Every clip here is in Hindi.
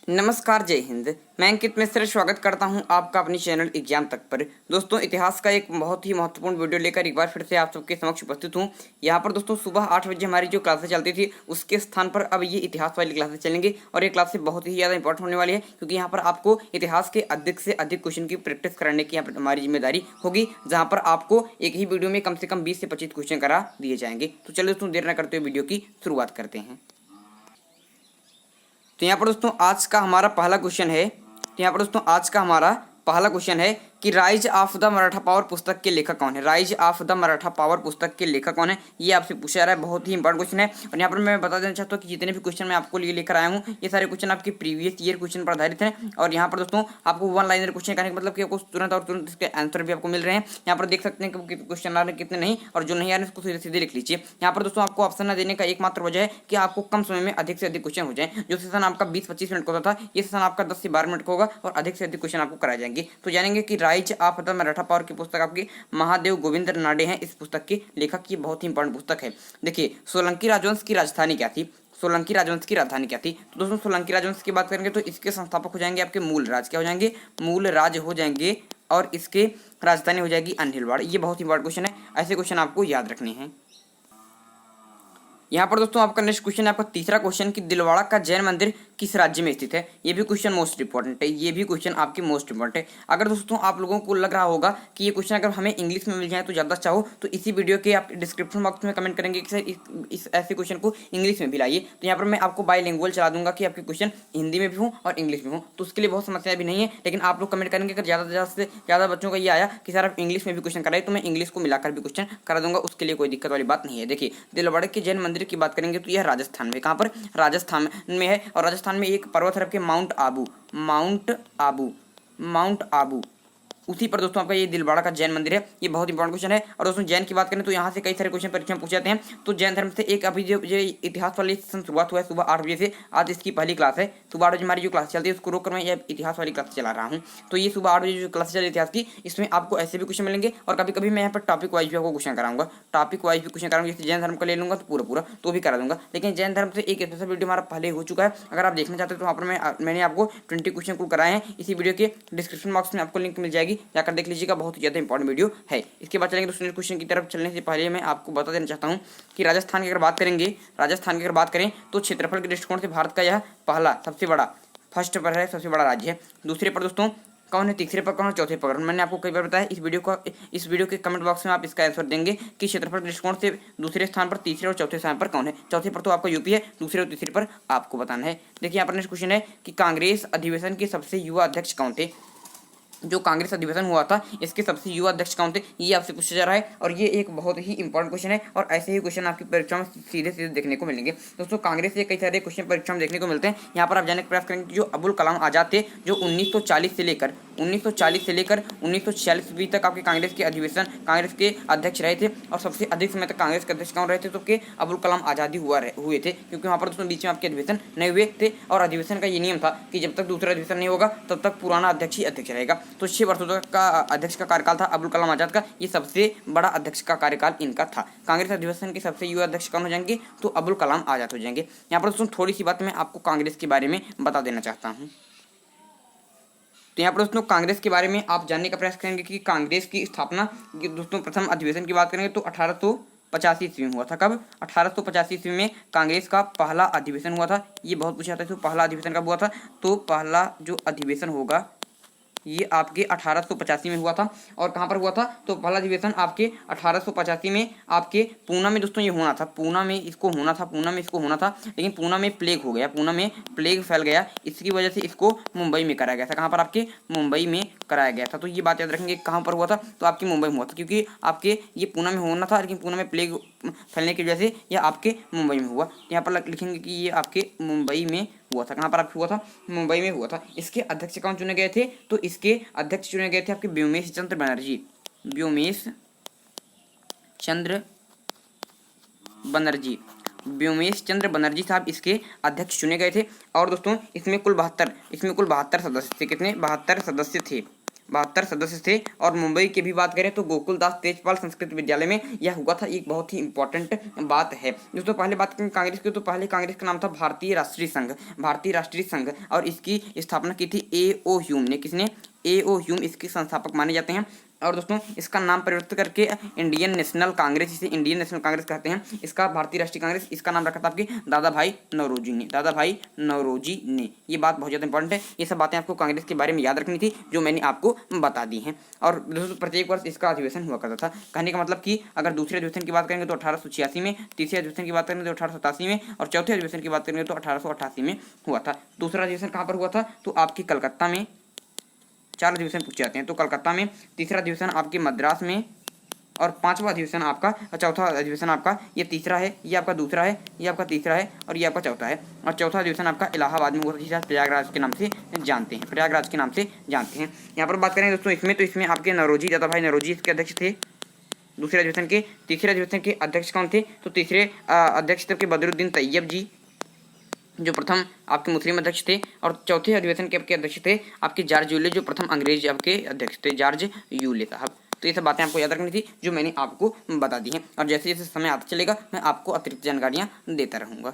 नमस्कार, जय हिंद। मैं अंकित मिश्र स्वागत करता हूं आपका अपनी चैनल एग्जाम तक पर। दोस्तों, इतिहास का एक बहुत ही महत्वपूर्ण वीडियो लेकर एक बार फिर से आप सबके समक्ष उपस्थित हूं। यहां पर दोस्तों सुबह 8 बजे हमारी जो क्लासेस चलती थी उसके स्थान पर अब ये इतिहास वाली क्लासेस चलेंगी और ये क्लासेस बहुत ही ज़्यादा इंपॉर्टेंट होने वाली है, क्योंकि यहाँ पर आपको इतिहास के अधिक से अधिक क्वेश्चन की प्रैक्टिस कराने की यहाँ पर हमारी जिम्मेदारी होगी, जहाँ पर आपको एक ही वीडियो में कम से कम 20 से 25 क्वेश्चन करा दिए जाएंगे। तो चलो दोस्तों, देर न करते हुए वीडियो की शुरुआत करते हैं। तो यहाँ पर दोस्तों आज का हमारा पहला क्वेश्चन है कि rise of the Maratha power पुस्तक के लेखक कौन है। Rise of the Maratha power पुस्तक के लेखक कौन है, ये आपसे पूछा जा रहा है। बहुत ही इंपॉर्टेंट क्वेश्चन है और यहाँ पर मैं बता देना चाहता हूँ कि जितने भी क्वेश्चन मैं आपको लिए लेकर आया हूँ ये सारे क्वेश्चन आपके प्रीवियस ईयर क्वेश्चन पर आधारित हैं। और यहाँ पर दोस्तों आपको वन लाइनर क्वेश्चन करने का मतलब कि आपको तुरंत इसके आंसर भी आपको मिल रहे हैं। यहाँ पर देख सकते हैं कि क्वेश्चन आ रहे हैं कितने नहीं, और जो नहीं आ रहे हैं उसको सीधे सीधे लिख लीजिए। यहाँ पर दोस्तों आपको ऑप्शन न देने का एकमात्र वजह है कि आपको कम समय में अधिक से अधिक क्वेश्चन हो जाए। जो सेशन आपका 20-25 मिनट का होता था, ये सेशन आपका 10 से 12 मिनट का होगा और अधिक से अधिक क्वेश्चन आपको कराए जाएंगे। तो जानेंगे कि rise of the Maratha power की पुस्तक आपकी महादेव गोविंद नाडे हैं इस पुस्तक के लेखक की। बहुत ही इंपॉर्टेंट पुस्तक है। देखिए, सोलंकी राजवंश की राजधानी क्या थी। सोलंकी राजवंश की राजधानी क्या थी। तो दोस्तों सोलंकी राजवंश की बात करेंगे तो इसके संस्थापक हो जाएंगे आपके मूल राज। क्या हो जाएंगे? मूल राज हो जाएंगे। और इसके राजधानी हो जाएगी अनहिलवाड़। ये बहुत ही इंपॉर्टेंट क्वेश्चन है, ऐसे क्वेश्चन आपको याद रखने हैं। यहाँ पर दोस्तों आपका नेक्स्ट क्वेश्चन है, आपका तीसरा क्वेश्चन कि दिलवाड़ा का जैन मंदिर किस राज्य में स्थित है। ये भी क्वेश्चन मोस्ट इंपॉर्टेंट है। ये भी क्वेश्चन आपकी मोस्ट इंपॉर्टेंट है। अगर दोस्तों आप लोगों को लग रहा होगा कि ये क्वेश्चन अगर हमें इंग्लिश में मिल जाए तो ज़्यादा चाहो तो इसी वीडियो के आप डिस्क्रिप्शन बॉक्स में कमेंट करेंगे कि सर इस ऐसे क्वेश्चन को इंग्लिश में भी लाइए। तो यहाँ पर मैं आपको बाईलिंगुअल चला दूंगा कि आपके क्वेश्चन हिंदी में भी हो और इंग्लिश में हो। तो उसके लिए बहुत समस्या भी नहीं है, लेकिन आप लोग कमेंट करेंगे अगर ज़्यादा से ज़्यादा बच्चों का ये आया कि सर आप इंग्लिश में भी क्वेश्चन कराए तो मैं इंग्लिश को मिलाकर भी क्वेश्चन करा दूंगा। उसके लिए कोई दिक्कत वाली बात नहीं है। देखिए, दिलवाड़ा के जैन मंदिर की बात करेंगे तो यह राजस्थान में, कहाँ पर? राजस्थान में है। और राजस्थान में एक पर्वत है आपके माउंट आबू, उसी पर दोस्तों आपका ये दिलवाड़ा का जैन मंदिर है। ये बहुत इंपॉर्टेंट क्वेश्चन है। और दोस्तों जैन की बात करें तो यहाँ से कई सारे क्वेश्चन परीक्षा में पूछे जाते हैं। तो जैन धर्म से एक अभी जो इतिहास वाली सेशन शुरुआत हुआ है सुबह 8 बजे से। आज इसकी पहली क्लास है। सुबह 8 बजे हमारी जो क्लास चलती है उसको रोककर मैं ये इतिहास वाली क्लास चला रहा हूँ। तो ये सुबह 8 बजे जो क्लास चल रही इतिहास की, इसमें आपको ऐसे भी क्वेश्चन मिलेंगे और कभी कभी मैं यहाँ पर टॉपिक वाइज भी आपको क्वेश्चन कराऊंगा। जैसे जैन धर्म का ले लूंगा तो पूरा तो भी करा दूंगा। लेकिन जैन धर्म से एक स्पेशल वीडियो हमारा पहले हो चुका है। अगर आप देखना चाहते हो तो वहाँ पर मैंने आपको 20 क्वेश्चन को कराए हैं। इसी वीडियो के डिस्क्रिप्शन बॉक्स में आपको लिंक मिल जाएगी, जाकर देख लीजिएगा। बहुत ही ज़्यादा इंपॉर्टेंट वीडियो है। इसके बाद चलेंगे दूसरे क्वेश्चन की तरफ। चलने से पहले मैं आपको बता देना चाहता हूं कि राजस्थान की अगर बात करें तो क्षेत्रफल के दृष्टिकोण से भारत का यह पहला सबसे बड़ा फर्स्ट पर है, सबसे बड़ा राज्य है। दूसरे पर दोस्तों कौन है, तीसरे पर कौन है, चौथे पर? मैंने आपको कई बार बताया। इस वीडियो के कमेंट बॉक्स में आप इसका आंसर देंगे कि क्षेत्रफल के दृष्टिकोण से दूसरे स्थान पर, तीसरे और चौथे स्थान पर कौन है। चौथे पर तो आपका यूपी है, दूसरे और तीसरे पर आपको बताना है। देखिए यहाँ पर नेक्स्ट क्वेश्चन है कि कांग्रेस अधिवेशन के सबसे युवा अध्यक्ष कौन थे। जो कांग्रेस अधिवेशन हुआ था इसके सबसे युवा अध्यक्ष कौन थे, ये आपसे पूछा जा रहा है। और ये एक बहुत ही इंपॉर्टेंट क्वेश्चन है और ऐसे ही क्वेश्चन आपकी परीक्षा में सीधे सीधे देखने को मिलेंगे। दोस्तों कांग्रेस से कई सारे क्वेश्चन परीक्षा में देखने को मिलते हैं। यहाँ पर आप जानने का प्रयास करेंगे जो अबुल कलाम आजाद थे, जो 1940 से लेकर 1946 ईस्वी तक आपके कांग्रेस के अध्यक्ष रहे थे। और सबसे अधिक समय तक कांग्रेस के अध्यक्ष कौन रहे थे, तो के अबुल कलाम आजादी हुए थे, क्योंकि वहाँ पर दोस्तों बीच में आपके अधिवेशन नहीं हुए थे। और अधिवेशन का ये नियम था कि जब तक दूसरा अधिवेशन नहीं होगा तब तक पुराना अध्यक्ष ही अध्यक्ष रहेगा। तो 6 वर्षों तक का अध्यक्ष का कार्यकाल था अबुल कलाम आजाद का। ये सबसे बड़ा अध्यक्ष का कार्यकाल इनका था। कांग्रेस अधिवेशन के सबसे युवा अध्यक्ष कौन हो जाएंगे, तो अबुल कलाम आजाद हो जाएंगे। यहाँ पर दोस्तों थोड़ी सी बात मैं आपको कांग्रेस के बारे में बता देना चाहता हूँ। तो यहाँ पर दोस्तों कांग्रेस के बारे में आप जानने का प्रयास करेंगे कि कांग्रेस की स्थापना, दोस्तों प्रथम अधिवेशन की बात करेंगे तो 1885 ईस्वी में हुआ था। कब? 1885 ईस्वी में कांग्रेस का पहला अधिवेशन हुआ था। ये बहुत पूछा जाता है, तो पहला अधिवेशन कब हुआ था, तो पहला जो अधिवेशन होगा ये आपके 1885 में हुआ था। और कहाँ पर हुआ था, तो पहला अधिवेशन आपके 1885 में आपके पूना में दोस्तों ये होना था। पूना में इसको होना था, लेकिन पूना में प्लेग हो गया, पूना में प्लेग फैल गया। इसकी वजह से इसको मुंबई में कराया गया था। कहाँ पर? आपके मुंबई में कराया गया था। तो ये बात याद रखेंगे, कहाँ पर हुआ था, तो आपकी मुंबई में हुआ था, क्योंकि आपके ये पूना में होना था, लेकिन पूना में प्लेग फैलने की वजह से यह आपके मुंबई में हुआ। यहाँ पर लिखेंगे कि ये आपके मुंबई में हुआ था। कहाँ पर आपको हुआ था, मुंबई में हुआ था। इसके अध्यक्ष कौन चुने गए थे, तो इसके अध्यक्ष चुने गए थे आपके व्योमेश चंद्र बनर्जी साहब इसके अध्यक्ष चुने गए थे। और दोस्तों इसमें कुल 72 सदस्य थे। कितने? 72 सदस्य थे। 72 सदस्य थे। और मुंबई की भी बात करें तो गोकुलदास तेजपाल संस्कृत विद्यालय में यह हुआ था। एक बहुत ही इंपॉर्टेंट बात है। दोस्तों पहले बात करें कांग्रेस की, तो पहले कांग्रेस का नाम था भारतीय राष्ट्रीय संघ, भारतीय राष्ट्रीय संघ, और इसकी स्थापना की थी ए.ओ. ह्यूम ने। किसने? ए.ओ. ह्यूम इसके संस्थापक माने जाते हैं। और दोस्तों इसका नाम परिवर्तित करके इंडियन नेशनल कांग्रेस, इसे इंडियन नेशनल कांग्रेस कहते हैं। इसका भारतीय राष्ट्रीय कांग्रेस, इसका नाम रखा था आपके दादा भाई नौरोजी ने, दादा भाई नौरोजी ने। ये बात बहुत ज़्यादा इंपॉर्टेंट है। ये सब बातें आपको कांग्रेस के बारे में याद रखनी थी जो मैंने आपको बता दी हैं। और दोस्तों प्रत्येक वर्ष इसका अधिवेशन हुआ करता था। कहने का मतलब कि अगर दूसरे अधिवेशन की बात करेंगे तो 1886 में, तीसरे अधिवेशन की बात करेंगे तो 1887 में, और चौथे अधिवेशन की बात करेंगे तो 1888 में हुआ था। दूसरा अधिवेशन कहाँ पर हुआ था? तो आपकी कलकत्ता में। 4 अधिवेशन पूछे जाते हैं तो कलकत्ता में, तीसरा अधिवेशन आपके मद्रास में, और 5वां अधिवेशन आपका, चौथा अधिवेशन आपका, ये तीसरा है, ये आपका दूसरा है, ये आपका तीसरा है, और ये आपका चौथा है। और चौथा अधिवेशन आपका इलाहाबाद में हुआ, जिसे प्रयागराज के नाम से जानते हैं, प्रयागराज के नाम से जानते हैं। यहाँ पर बात करें दोस्तों इसमें, तो इसमें आपके नौरोजी, दादा भाई नौरोजी इसके अध्यक्ष थे दूसरे अधिवेशन के। तीसरे अधिवेशन के अध्यक्ष कौन थे? तो तीसरे अध्यक्ष थे बदरुद्दीन तैयब जी, जो प्रथम आपके मुस्लिम अध्यक्ष थे। और चौथे अधिवेशन के आपके अध्यक्ष थे आपके जॉर्ज यूले, जो प्रथम अंग्रेज आपके अध्यक्ष थे, जॉर्ज यूले साहब। तो ये सब बातें आपको याद रखनी थी जो मैंने आपको बता दी हैं। और जैसे जैसे समय आता चलेगा मैं आपको अतिरिक्त जानकारियाँ देता रहूँगा।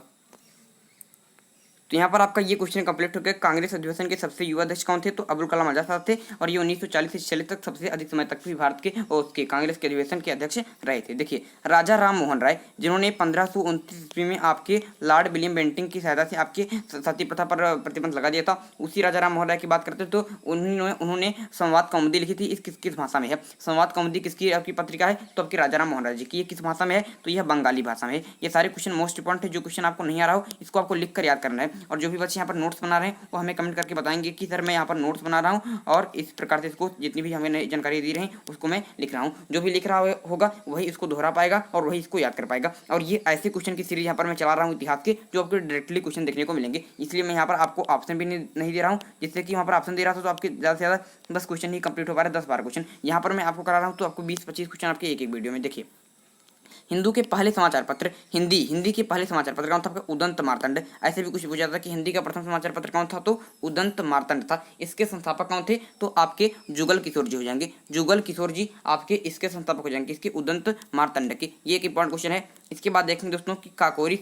तो यहाँ पर आपका ये क्वेश्चन कंप्लीट हो गया। कांग्रेस अधिवेशन के सबसे युवा अध्यक्ष कौन थे? तो अब्दुल कलाम आजाद साहब थे। और ये 1940 से 46 तक सबसे अधिक समय तक भी भारत के और उसके कांग्रेस के अधिवेशन के अध्यक्ष रहे थे। देखिए राजा राम मोहन राय, जिन्होंने 1529 ईस्वी में आपके लॉर्ड विलियम बेंटिंग की सहायता से आपके सती प्रथा पर प्रतिबंध लगा दिया था, उसी राजा राम मोहन राय की बात करते तो उन्होंने संवाद कौमुदी लिखी थी। इस किस भाषा में है? संवाद कौमुदी किसकी आपकी पत्रिका है? तो आपके राजा राम मोहन राय जी की। ये किस भाषा में है? तो यह बंगाली भाषा में है। ये सारे क्वेश्चन मोस्ट इंपॉर्टेंट है। जो क्वेश्चन आपको नहीं आ रहा हो इसको आपको लिख कर याद करना है। और जो भी बच्चे यहाँ पर नोट्स बना रहे हैं वो हमें कमेंट करके बताएंगे कि सर मैं यहाँ पर नोट्स बना रहा हूँ और इस प्रकार से इसको जितनी भी हमें नई जानकारी दी रही है उसको मैं लिख रहा हूँ। जो भी लिख रहा होगा वही इसको दोहरा पाएगा और वही इसको याद कर पाएगा। और ये ऐसे क्वेश्चन की सीरीज यहाँ पर मैं चला रहा हूँ इतिहास के, जो आपको डायरेक्टली क्वेश्चन देखने को मिलेंगे। इसलिए मैं यहाँ पर आपको ऑप्शन भी नहीं दे रहा हूँ, जिससे कि वहाँ पर ऑप्शन दे रहा था तो आपके ज़्यादा से ज़्यादा 10 क्वेश्चन ही कंप्लीट हो पा रहे, 10-12 क्वेश्चन। यहाँ पर मैं आपको करा रहा हूँ तो आपको 20-25 क्वेश्चन आपके एक एक वीडियो में। देखिए हिंदू के पहले समाचार पत्र, हिंदी के पहले समाचार पत्र कौन था? आपका उदंत मार्तंड। ऐसे भी कुछ पूछा था कि हिंदी का प्रथम समाचार पत्र कौन था? तो उदंत मार्तंड था। इसके संस्थापक कौन थे? तो आपके जुगल किशोर जी हो जाएंगे, जुगल किशोर जी आपके इसके संस्थापक हो जाएंगे, इसके उदंत मार्तंड के। ये एक इंपॉर्टेंट क्वेश्चन है। इसके बाद देखेंगे दोस्तों कि काकोरी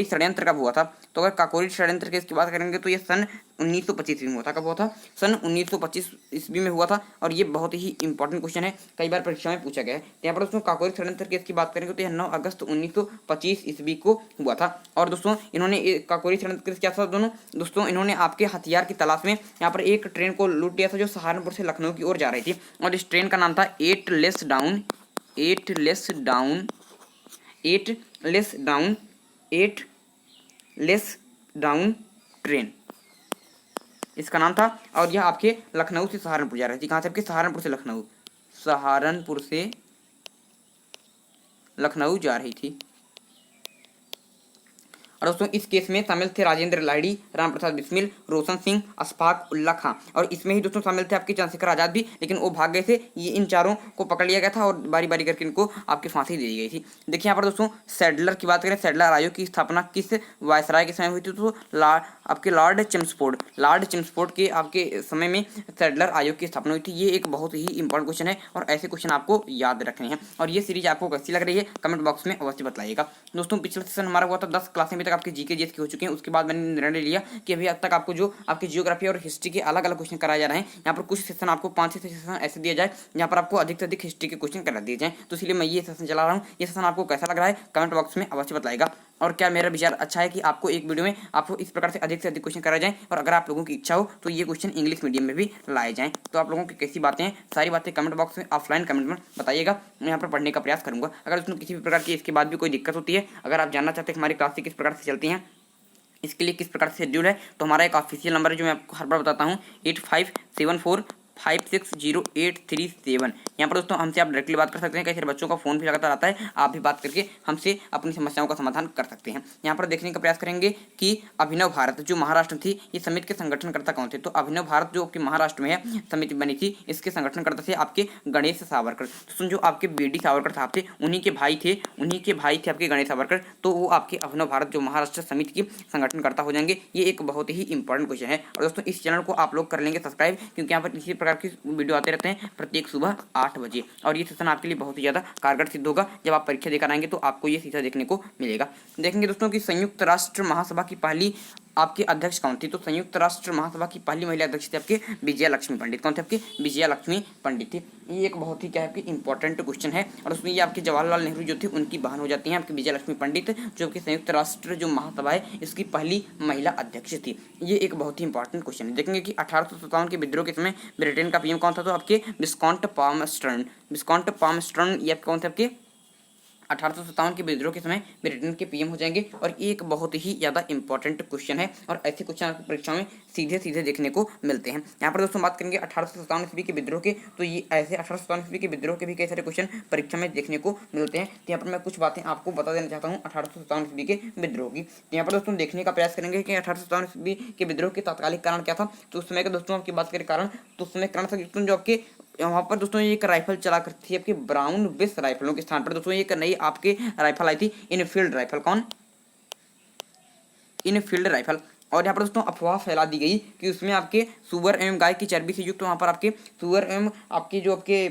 षड्यंत्र कब हुआ था? तो अगर काकोरी षड्यंत्र की इसकी बात करेंगे तो ये सन 1925 में हुआ था। कब हुआ था? सन 1925 ईस्वी में हुआ था। और ये बहुत ही इंपॉर्टेंट क्वेश्चन है, कई बार परीक्षा में पूछा गया है। यहाँ पर दोस्तों काकोरी षड्यंत्र की इसकी बात करेंगे तो यह 9 अगस्त 1925 ईस्वी को हुआ था। और दोस्तों इन्होंने काकोरी षड्यंत्र क्या था दोस्तों इन्होंने आपके हथियार की तलाश में यहाँ पर एक ट्रेन को लूट लिया था जो सहारनपुर से लखनऊ की ओर जा रही थी। और इस ट्रेन का नाम था एट लेस डाउन ट्रेन, इसका नाम था। और यह आपके लखनऊ से सहारनपुर जा रही थी। कहाँ से? आपके सहारनपुर से लखनऊ जा रही थी। और दोस्तों इस केस में शामिल थे राजेंद्र लाहिड़ी, राम प्रसाद बिस्मिल, रोशन सिंह, अशफाक उल्ला खां। और इसमें ही दोस्तों शामिल थे आपके चंद्रशेखर आजाद भी, लेकिन वो भाग गए थे। ये इन चारों को पकड़ लिया गया था और बारी बारी करके इनको आपकी फांसी दे दी गई थी। देखिए यहाँ पर दोस्तों सैडलर की बात करें, सैडलर आयोग की स्थापना किस वायसराय के समय हुई थी? तो आपके लॉर्ड चेम्सफोर्ड के आपके समय में सैडलर आयोग की स्थापना हुई थी। ये एक बहुत ही इंपॉर्टेंट क्वेश्चन है और ऐसे क्वेश्चन आपको याद रखने हैं। और ये सीरीज आपको कैसी लग रही है कमेंट बॉक्स में अवश्य बताइएगा। दोस्तों पिछला सेशन हमारा हुआ था 10 क्लासें तक आपके जीके जीएस के हो चुके हैं। उसके बाद मैंने निर्णय लिया कि अभी अब तक आपको जो आपकी जियोग्राफी और हिस्ट्री के अलग अलग क्वेश्चन कराए जा रहे हैं, यहाँ पर कुछ सेशन आपको 5 से 6 सेशन ऐसे दिया जाए जहाँ पर आपको अधिक से अधिक हिस्ट्री के क्वेश्चन करा दिए जाएँ। तो इसलिए मैं ये सेशन चला रहा हूँ। ये सेशन आपको कैसा लग रहा है कमेंट बॉक्स में अवश्य बताइएगा। और क्या मेरा विचार अच्छा है कि आपको एक वीडियो में आपको इस प्रकार से अधिक क्वेश्चन कराए जाएँ, और अगर आप लोगों की इच्छा हो तो ये क्वेश्चन इंग्लिश मीडियम में भी लाए जाएँ। तो आप लोगों की कैसी बातें हैं, सारी बातें कमेंट बॉक्स में ऑफलाइन कमेंट में बताइएगा। मैं यहाँ पर पढ़ने का प्रयास करूँगा। अगर उसमें किसी भी प्रकार की इसके बाद भी कोई दिक्कत होती है, अगर आप जानना चाहते हैं हमारी क्लासें किस प्रकार से चलती हैं, इसके लिए किस प्रकार से शेड्यूल है, तो हमारा एक ऑफिशियल नंबर है जो मैं आपको हर बार बताता हूँ 8574560837। यहाँ पर दोस्तों हमसे आप डायरेक्टली बात कर सकते हैं, कई सारे बच्चों का फोन भी लगातार आता है, आप भी बात करके हमसे अपनी समस्याओं का समाधान कर सकते हैं। यहाँ पर देखने का प्रयास करेंगे कि अभिनव भारत जो महाराष्ट्र थी, ये समिति के संगठनकर्ता कौन थे। तो अभिनव भारत जो आपके महाराष्ट्र में है समिति बनी थी, इसके संगठनकर्ता थे आपके गणेश सावरकर। तो जो आपके बीडी सावरकर साहब थे, उन्हीं के भाई थे आपके गणेश सावरकर, तो वो आपके अभिनव भारत जो महाराष्ट्र समिति के संगठनकर्ता हो जाएंगे। ये एक बहुत ही इंपॉर्टेंट क्वेश्चन है। और दोस्तों इस चैनल को आप लोग कर लेंगे सब्सक्राइब, क्योंकि यहाँ पर इसी प्रकार की वीडियो आते रहते हैं प्रत्येक सुबह 8 बजे, और ये सेशन आपके लिए बहुत ही ज़्यादा कारगर सिद्ध होगा। जब आप परीक्षा देकर आएंगे तो आपको ये सीधा देखने को मिलेगा। देखेंगे दोस्तों कि संयुक्त राष्ट्र महासभा की पहली आपके अध्यक्ष कौन थी। तो संयुक्त राष्ट्र महासभा की पहली महिला अध्यक्ष थे आपके विजया लक्ष्मी पंडित। कौन थे आपके विजया लक्ष्मी पंडित थी। ये एक बहुत ही क्या है आपकी इंपॉर्टेंट क्वेश्चन है, और उसमें ये आपके जवाहरलाल नेहरू जो थे उनकी बहन हो जाती हैं आपकी विजया लक्ष्मी पंडित, जो कि संयुक्त राष्ट्र जो महासभा है इसकी पहली महिला अध्यक्ष थी। ये एक बहुत ही इंपॉर्टेंट क्वेश्चन है। देखेंगे कि 1857 के विद्रोह के समय ब्रिटेन का पीएम कौन था। तो आपके विस्कॉन्ट पाल्मस्टर्न ये कौन थे आपके 1857 के विद्रोह के समय ब्रिटेन के पीएम हो जाएंगे। और एक बहुत ही ज़्यादा इंपॉर्टेंट क्वेश्चन है, और ऐसे क्वेश्चन परीक्षा में सीधे सीधे देखने को मिलते हैं। यहाँ पर दोस्तों बात करेंगे 1857 ईस्वी के विद्रोह के, तो ये ऐसे 1857 ईस्वी के विद्रोह के भी कई सारे क्वेश्चन परीक्षा में देखने को मिलते हैं। तो यहाँ पर मैं कुछ बातें आपको बता देना चाहता हूँ 1857 ईस्वी के विद्रोह की। तो यहाँ पर दोस्तों देखने का प्रयास करेंगे कि 1857 ईस्वी के विद्रोह के तात्कालिक कारण क्या था। तो उस समय का दोस्तों आपकी बात करें कारण, तो उस समय कारण था दोस्तों जो आपके वहाँ पर दोस्तों एक राइफल चला करती है आपके ब्राउन बेस राइफलों के स्थान पर दोस्तों एक नई आपके राइफल आई थी इनफील्ड राइफल। कौन? Enfield rifle. और यहाँ पर दोस्तों अफवाह फैला दी गई कि उसमें आपके सुअर एवं गाय की चर्बी से युक्त वहाँ पर आपके सुअर एवं आपकी जो आपके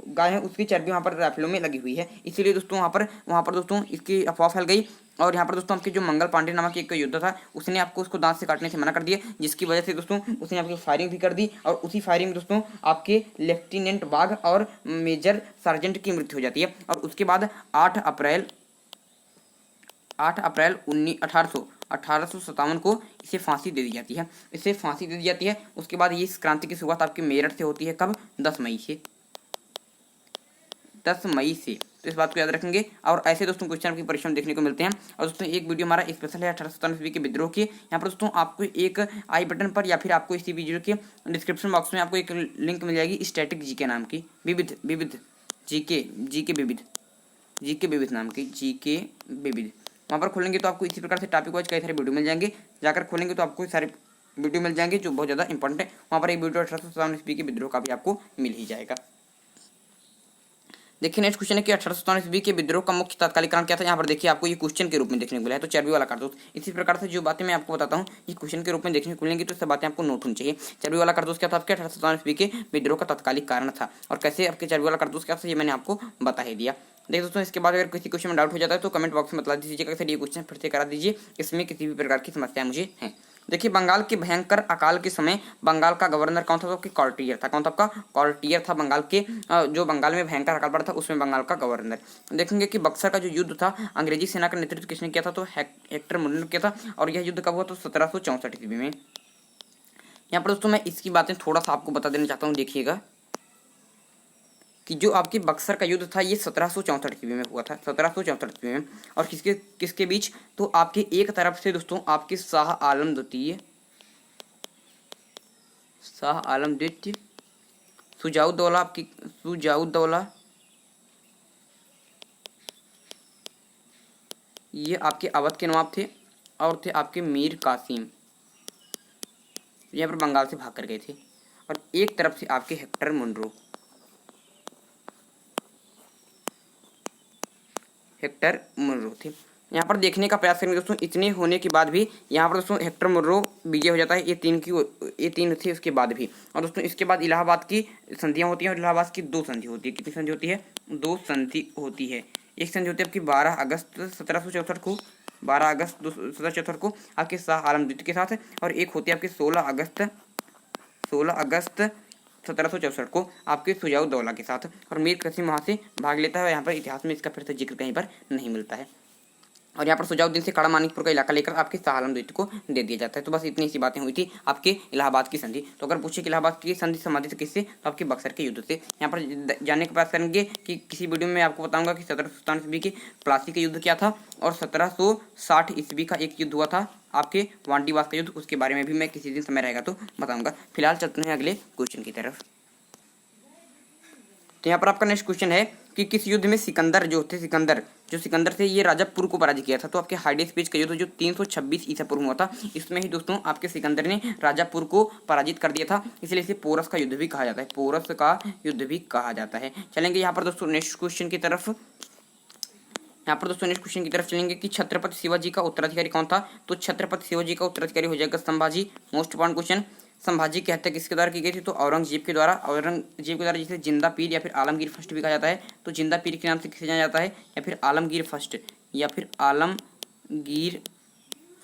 गाय है उसकी चर्बी वहाँ पर राइफलों में लगी हुई है, इसीलिए दोस्तों वहाँ पर दोस्तों इसकी अफवाह फैल गई। और यहाँ पर दोस्तों आपके जो मंगल पांडे नामक एक योद्धा था, उसने आपको उसको दांत से काटने से मना कर दिया, जिसकी वजह से दोस्तों उसने आपकी फायरिंग भी कर दी। और उसी फायरिंग में दोस्तों आपके लेफ्टिनेंट बाग और मेजर सार्जेंट की मृत्यु हो जाती है। और उसके बाद 8 अप्रैल 1857 को इसे फांसी दे दी जाती है। उसके बाद ये इस क्रांति की शुरुआत आपके मेरठ से होती है। कब? 10 मई से। तो इस बात को याद रखेंगे। और ऐसे दोस्तों क्वेश्चन आपकी परीक्षा में देखने को मिलते हैं। और दोस्तों एक वीडियो हमारा स्पेशल है 1857 ईस्वी के विद्रोह की। यहाँ पर दोस्तों आपको एक आई बटन पर या फिर आपको इसी वीडियो के डिस्क्रिप्शन बॉक्स में आपको एक लिंक मिल जाएगी स्टैटिक जीके नाम की, विविध विविध नाम की जीके विविध। वहाँ पर खोलेंगे तो आपको इसी प्रकार से टॉपिक वाइज कई सारे वीडियो मिल जाएंगे। जाकर खोलेंगे तो आपको सारे वीडियो मिल जाएंगे जो बहुत ज़्यादा इंपॉर्टेंट है। वहाँ पर एक वीडियो 1857 ईस्वी के विद्रोह का भी आपको मिल ही जाएगा। देखिए नेक्स्ट क्वेश्चन है कि 1857 ईस्वी के विद्रोह का मुख्य तात्कालिक कारण क्या था। यहाँ पर देखिए आपको ये क्वेश्चन के रूप में देखने को मिला है, तो चर्बी वाला कारतूस। इसी प्रकार से जो बातें मैं आपको बताता हूँ ये क्वेश्चन के रूप में देखने को मिलेंगी, तो सब बातें आपको नोट होनी चाहिए। चर्बी वाला कारतूस क्या था आपके 1857 ईस्वी के विद्रोह का तात्कालिक कारण था, और कैसे आपके चर्बी वाला कारतूस क्या था ये मैंने आपको बता ही दिया। देखिए दोस्तों इसके बाद अगर किसी क्वेश्चन में डाउट हो जाता है तो कमेंट बॉक्स में बता दीजिएगा, सर ये क्वेश्चन फिर से करा दीजिए, इसमें किसी भी प्रकार की समस्या मुझे है। देखिए बंगाल के भयंकर अकाल के समय बंगाल का गवर्नर कौन था। तो आपके कॉर्टियर था। कौन था आपका? कॉर्टियर था। बंगाल के जो बंगाल में भयंकर अकाल पड़ा था उसमें बंगाल का गवर्नर। देखेंगे कि बक्सर का जो युद्ध था अंग्रेजी सेना का नेतृत्व किसने किया था। तो हेक्टर मुन्नर ने किया था। और यह युद्ध कब हुआ? तो 1764 ईस्वी में। यहाँ पर दोस्तों मैं इसकी बातें थोड़ा सा आपको बता देना चाहता हूँ। देखिएगा कि जो आपके बक्सर का युद्ध था ये 1764 ईस्वी में हुआ था, 1764 ईस्वी में। और किसके बीच? तो आपके एक तरफ से दोस्तों आपके शाह आलम द्वितीय, सुजाउद्दौला ये आपके अवध के नवाब थे, और थे आपके मीर कासिम, यहाँ पर बंगाल से भाग कर गए थे। और एक तरफ से आपके हेक्टर मुनरो थे। यहाँ पर देखने का प्रयास करेंगे दोस्तों। इतने होने के बाद भी यहाँ पर दोस्तों हेक्टर मुनरो विजय हो जाता है। ये तीन थे उसके बाद भी। और दोस्तों इसके बाद इलाहाबाद की संधियाँ होती हैं, और इलाहाबाद की 2 संधि होती है। कितनी संधि होती है? 2 संधि होती है। एक संधि होती है आपकी 12 अगस्त 1764 को, 12 अगस्त 1764 को आपके शाह आलम द्वितीय के साथ, और एक होती है आपकी 16 अगस्त 1764 को आपके सुजाउद्दौला के साथ। और मीर कासिम वहाँ से भाग लेता है। यहाँ पर इतिहास में इसका फिर से जिक्र कहीं पर नहीं मिलता है। और यहाँ पर सुजाउद्दीन से खड़ा मानिकपुर का इलाका लेकर आपके शाह आलम द्वितीय को दे दिया जाता है। तो बस इतनी सी बातें हुई थी आपके इलाहाबाद की संधि। तो अगर पूछे कि इलाहाबाद की संधि संबंधित किससे, तो आपके बक्सर के युद्ध से। यहाँ पर जानने का प्रयास करेंगे कि किसी वीडियो में आपको बताऊंगा कि 1757 ईस्वी के प्लासी का युद्ध क्या था, और 1760 ईस्वी का एक युद्ध हुआ था आपके वांडीवास का युद्ध, उसके बारे में भी मैं किसी दिन समय रहेगा तो बताऊंगा। फिलहाल चलते हैं अगले क्वेश्चन की तरफ। तो यहाँ पर आपका नेक्स्ट क्वेश्चन है कि किस युद्ध में सिकंदर सिकंदर थे ये राजा पुर को पराजित किया था। तो आपके हाइडेस पेज का युद्ध जो 326 ईसा पूर्व हुआ था, इसमें ही दोस्तों आपके सिकंदर ने राजा पुर को पराजित कर दिया था, इसलिए इसे पोरस का युद्ध भी कहा जाता है, पोरस का युद्ध भी कहा जाता है। चलेंगे यहाँ पर दोस्तों नेक्स्ट क्वेश्चन की तरफ। यहाँ पर दोस्तों नेक्स्ट क्वेश्चन की तरफ चलेंगे कि छत्रपति शिवाजी का उत्तराधिकारी कौन था। तो छत्रपति शिवाजी का उत्तराधिकारी हो जाएगा Sambhaji. Most important question, Sambhaji की हत्या किसके द्वारा की गई थी। तो औरंगजेब के द्वारा। औरंगजेब के द्वारा जिसे जिंदा पीर या फिर आलमगीर फर्स्ट भी कहा जाता है। तो जिंदा पीर के नाम से किसे जाना जाता है, या फिर आलमगीर फर्स्ट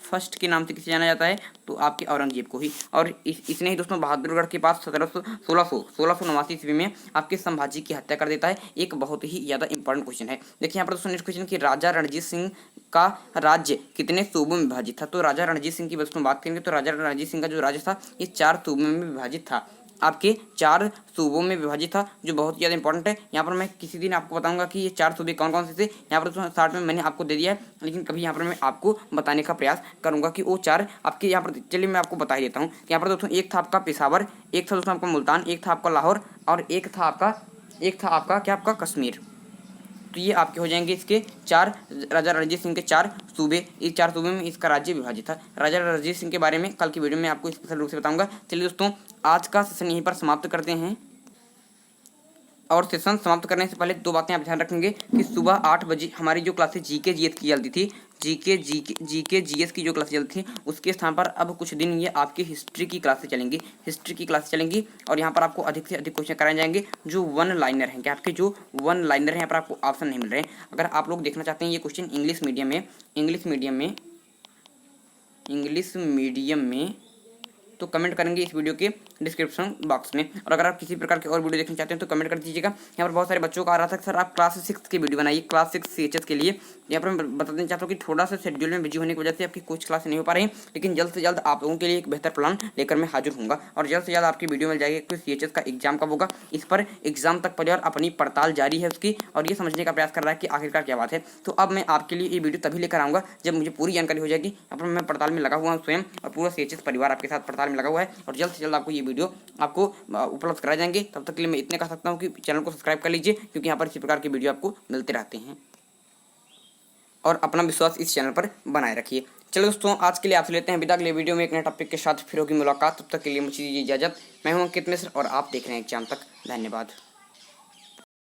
फर्स्ट के नाम से किसे जाना जाता है। तो आपके औरंगजेब को ही। और इसने ही दोस्तों बहादुरगढ़ के पास 1689 ईस्वी में आपके संभाजी की हत्या कर देता है। एक बहुत ही ज़्यादा इंपॉर्टेंट क्वेश्चन है। देखिए यहाँ पर दोस्तों नेक्स्ट क्वेश्चन कि राजा रणजीत सिंह का राज्य कितने सूबों में विभाजित था। तो राजा रणजीत सिंह की दोस्तों बात करेंगे तो राजा रणजीत सिंह का जो राज्य था ये 4 सूबों में विभाजित था, आपके 4 सूबों में विभाजित था, जो बहुत ज़्यादा इंपॉर्टेंट है। यहाँ पर मैं किसी दिन आपको बताऊंगा कि ये 4 सूबे कौन कौन से थे। यहाँ पर दोस्तों स्टार्ट में मैंने आपको दे दिया है, लेकिन कभी यहाँ पर मैं आपको बताने का प्रयास करूंगा कि वो 4 आपके यहाँ पर। चलिए मैं आपको बता ही देता हूँ। यहाँ पर दोस्तों एक था आपका पेशावर, एक था दोस्तों आपका मुल्तान, एक था आपका लाहौर और एक था आपका क्या आपका कश्मीर। तो ये आपके हो जाएंगे इसके 4 राजा रणजीत सिंह के 4 सूबे। इस 4 सूबे में इसका राज्य विभाजित था। राजा रणजीत सिंह के बारे में कल की वीडियो में आपको स्पेशल रूप से बताऊंगा। चलिए दोस्तों आज का सेशन यहीं पर समाप्त करते हैं। और सेशन समाप्त करने से पहले 2 बातें आप ध्यान रखेंगे कि सुबह 8 बजे हमारी जो क्लासेज जीके जीएस की चलती थी, जीके जीएस की जो क्लासेज चलती थी, उसके स्थान पर अब कुछ दिन ये आपकी हिस्ट्री की क्लासेज चलेंगी। और यहाँ पर आपको अधिक से अधिक क्वेश्चन कराए जाएंगे जो 1 लाइनर हैं। क्या आपके जो 1 लाइनर हैं, यहाँ पर आपको ऑप्शन नहीं मिल रहे हैं। अगर आप लोग देखना चाहते हैं ये क्वेश्चन इंग्लिश मीडियम में तो कमेंट करेंगे इस वीडियो के डिस्क्रिप्शन बॉक्स में। और अगर आप किसी प्रकार के और वीडियो देखना चाहते हैं तो कमेंट कर दीजिएगा। यहाँ पर बहुत सारे बच्चों का आ रहा था सर आप क्लास 6 की वीडियो बनाइए, क्लास 6 CHS के लिए। यहाँ पर मैं बता देना चाहता हूँ कि थोड़ा सा शेड्यूल में बिजी होने की वजह से आपकी कुछ क्लास नहीं हो पा रही, लेकिन जल्द से जल्द आप लोगों के लिए एक बेहतर प्लान लेकर मैं हाजिर हूँगा। और जल्द से जल्द आपकी वीडियो मिल जाएगी कि CHS का एग्जाम कब होगा। इस पर एग्जाम तक परिवार अपनी पड़ताल जारी है उसकी, और ये समझने का प्रयास कर रहा है कि आखिरकार क्या बात है। तो अब मैं आपके लिए ये वीडियो तभी लेकर आऊँगा जब मुझे पूरी जानकारी हो जाएगी। यहाँ पर मैं पड़ताल में लगा हुआ हूँ स्वयं, और पूरा CHS परिवार आपके साथ पड़ताल में लगा हुआ है। और जल्द से जल्द आपको ये वीडियो आपको उपलब्ध कराए जाएंगे। तब तक के लिए मैं इतने कह सकता हूँ कि चैनल को सब्सक्राइब कर लीजिए, क्योंकि यहाँ पर इसी प्रकार की वीडियो आपको मिलते रहते हैं। और अपना विश्वास इस चैनल पर बनाए रखिए। चलो दोस्तों आज के लिए आपसे लेते हैं विदा। अगले वीडियो में एक नए टॉपिक के साथ फिर होगी मुलाकात। तब तक के लिए मुझे दीजिए इजाजत। मैं हूं अंकित मिश्र और आप देख रहे हैं एग्जाम तक। धन्यवाद।